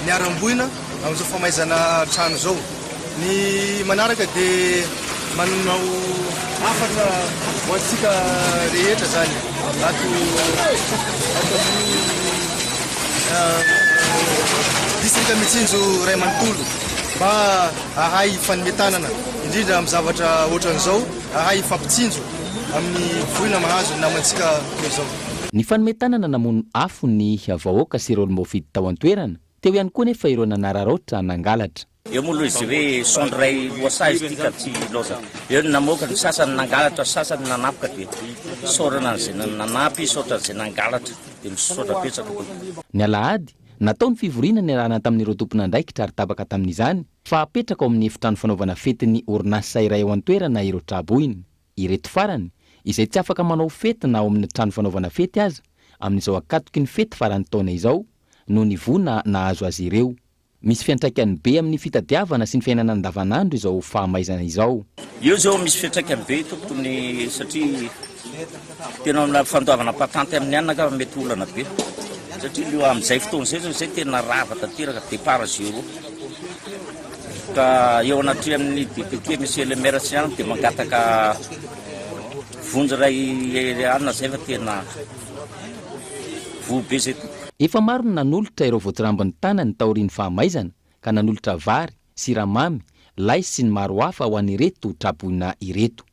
niaram-boina amin'izao famaizana trano zao. Ny manaraka dia manao afatra ho antsika rehetra zany ato distrika Mitsinjo Ray Manontolo mba ahay fanometanana indrindra amin'ny zavatra ohatran'izao, ahay fampitsinjo amin'ny voina mahazo namantsika izao. Ny fanometanana namono afo ny vahoaka sy ireo mofidy tao an-toerana teo ihany koa nefa ireo nanararotra nangalatra. Eo moa aloha izy hoe sondray loasa izy tika tsy loza. Eo ny namoaka ny sasany nangalatra, sasany nanapaka dia sorana izay nanapy, saotra izay nangalatra dia misotra petsaka koa. Ny alahady natao ny fivoriana ny arahana tamin'ireo tompon'andraikitra ary tapaka tamin'izany fa apetraka ao amin'ny efitrano fanaovana fetin'ny orinasa iray ao an-toerana ireo traboina. Ireto farany izay tsy afaka manao fety na ao amin'ny trano fanaovana fety aza amin'izao akatoky ny fety farany taona izao no ny voana nahazo azy ireo. Misy fiantraikany be amin'ny fitadiavana sy ny fiainana andavanandro izao fahamaizana izao. Io zao misy fiantraikany be tompony satria tena amina fandoavana patante amin'ny anaka mety olana be. Satria io amin'izay fotoana izay tena rava tanteraka départ zéro. Ka eo anatry amin'ny député monsieur le maire sy any dia mangataka vonjy ray anina zay fa tena vobe zay tompony. Efa maro ny nanolotra ireo voatsirambin'ny tanany taorian'ny fahamaizana ka nanolotra vary, siramamy, lay sy ny maro hafa ho an'ireto traboina ireto.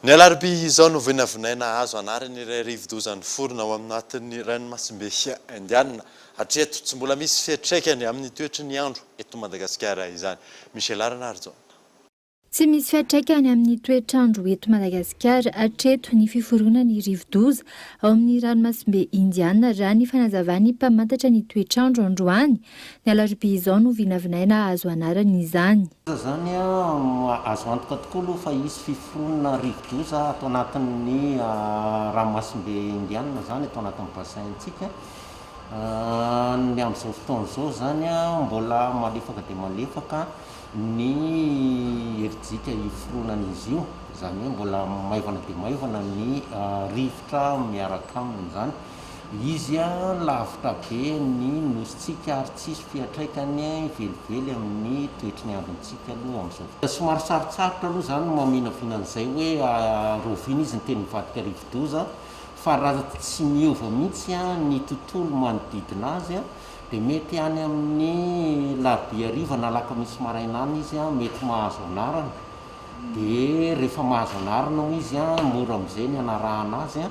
Ny alarobia izao no vinavinaina azo anarany iray rivodozan'ny forona ao anatin'ny ranomasimbe indianina hatreto tsy mbola misy fiantraikany amin'ny toetry ny andro eto Madagasikara izany. Michel Arnardo. Tsy misy fiantraikany amin'ny toetrandro eto Madagasikara hatreto ny fiforonan'ny rivodoza ao amin'ny ranomasimbe indianina raha ny fanazavany mpamantatra ny toetrandro androany. Ny alarobia izao no vinavinaina azo anarany izany. Zany azo antoka tokoa aloha fa isy fiforonana rivodoza atao anatin'ny ranomasimbe indianina zany atao anatin'ny bassintsika. Ny amin'izao fotoana izao zany mbola malefaka dia malefaka ny herijika iforonan'izy io, zany hoe mbola maivana dia maivana ny rivotra miaraka aminy zany. Izy lavitra be ny nositsika ary tsisy fiantraikany velively amin'ny toetry ny androntsika aloha amin'izao. Somary sarotsarotra aloha zany maminavinan'izay hoe rovina izy ny teny mivadika rivodoza fa raha tsy miova mihitsy ny tontolo manodidina azy dia mety any amin'ny larobia hariva na laka misy maraina any izy mety mahazo anarana. Dia rehefa mahazo anarana izy mora amin'izay ny anarahana azy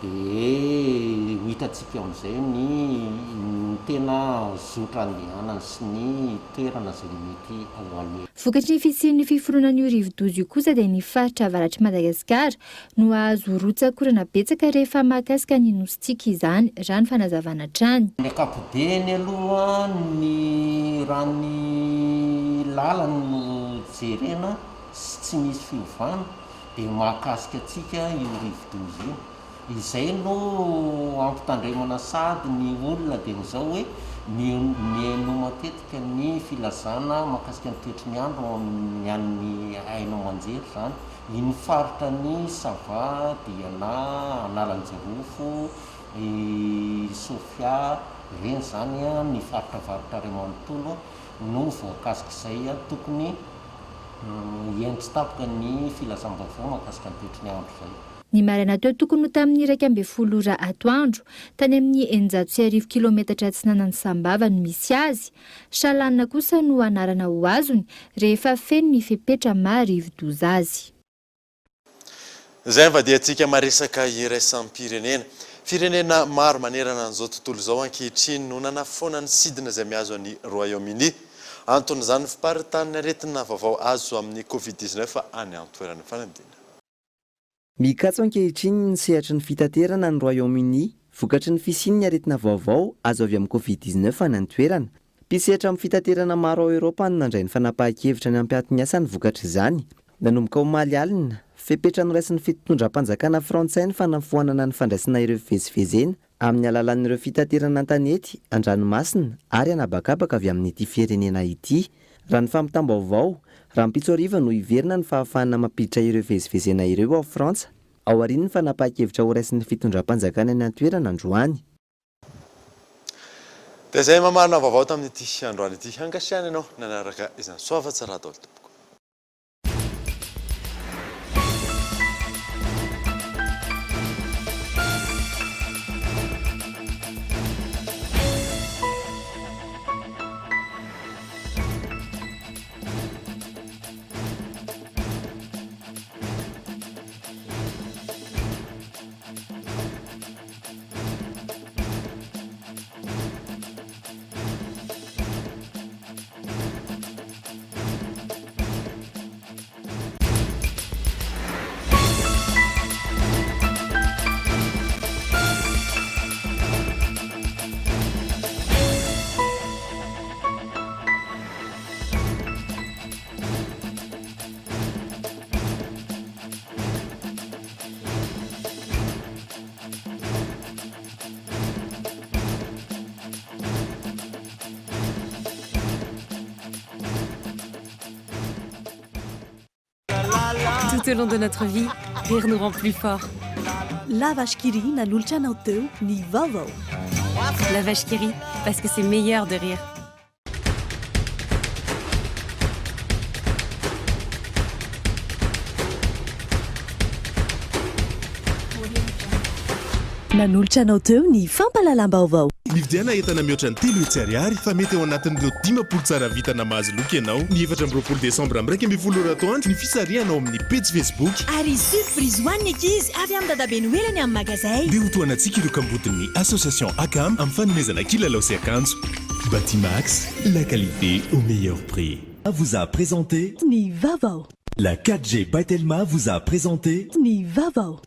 dia ho hitantsika amin'izay ny tena zotra andehanana sy ny toerana izay mety ao aloha. Vokatry ny fisian'ny fiforonan'io rivo-doza io kosa dia ny faritra avaratry Madagasikara no azo rotsakorana betsaka rehefa mahakasika ny nositsika izany raha ny fanazavana trany. Ny ankapobeny aloha ny raha ny lalany no jerena sy tsy misy fiovana dia mahakasika atsika io rivo-doza io. Izay no ampitandremana sady ny olona dia n'izao hoe mihaino matetika ny filazana mahakasika ny toetry ny andro amin'ny an'ny haino aman-jery izany. Iny faritra ny Sava, Diana, Analanjirofo, Sofia, ireny izany ny faritra iray manontolo no voakasika izay tokony hiaintsy tapoka ny filazam-baovao mahakasika ny toetry ny andro izay. Ny marina teo tokony ho tamin'ny 12 ora atoandro tany amin'ny 950 kilometatra atsinanan'ny Sambava no misy azy. Salanina kosa no anarana ho azony rehefa feno ny fepetra marivo-doza azy. Izay mivadiantsika maresaka iraisam-pirenena. Firenena maro manerana an'izao tontolo izao ankehitriny no nanafoana ny sidina izay miazo an'ny Royaume-Uni. Anton'izany fiparitany aretina vaovao azo amin'ny Covid-19 any an-toerana fanambadiana. Mikatso ankehitriny ny sehatra ny fitaterana ny Royaume-Uni vokatry ny fisiany aretina vaovao azo avy amin'ny Covid-19 any an-toerana. Mpisehatra amin'ny fitaterana maro ao Eropa no nandray ny fanapahan-kevitra ny ampiatony asa ny vokatra izany. Nanomboka omaly alina, fepetra noraisin'ny fitondram-panjakana Frantsay ny fanafoanana ny fandraisana ireo fivezivezena amin'ny alalan'ireo fitaterana an-tanety, an-dranomasina ary anabakabaka avy amin'ity firenena ity. Raha ny fampitam-baovao, raha mpitsoariva no iverina ny fahafahana mampiditra ireo fivezivezena ireo ao Frantsa, ao aoriany ny fanapahan-kevitra ho raisin'ny fitondram-panjakana any an-toerana androany. Dia izay mamarina vaovao tamin'ity androany ity. Angasiana ianao nanaraka izany soava tsara daholo tompoko. Tout au long de notre vie, rire nous rend plus forts. La vache qui rit nanolotra anao teo ny vaovao. La vache qui rit, parce que c'est meilleur de rire. Nanolotra anao teo ny fampalalam-baovao. Ny vidiana entana mihoatra ny 3 hetsy ariary fa mety eo anatin'ireo 10 tsara vita namahazo loka ianao. Ny 24 desambra amin'ny 12 ora atoandro ny fisarianao amin'ny page Facebook. Ary surprise ho an'ny ankizy avy amin'ny dadabe noelany amin'ny magazay. Dia ho toanantsika ireo kambodin'ny association ACAM amin'ny fanomezana kilalao sy akanjo. Batimax, la qualité au meilleur prix. Vous a présenté Ni Vavao. La 4G by Telma vous a présenté Ni Vavao.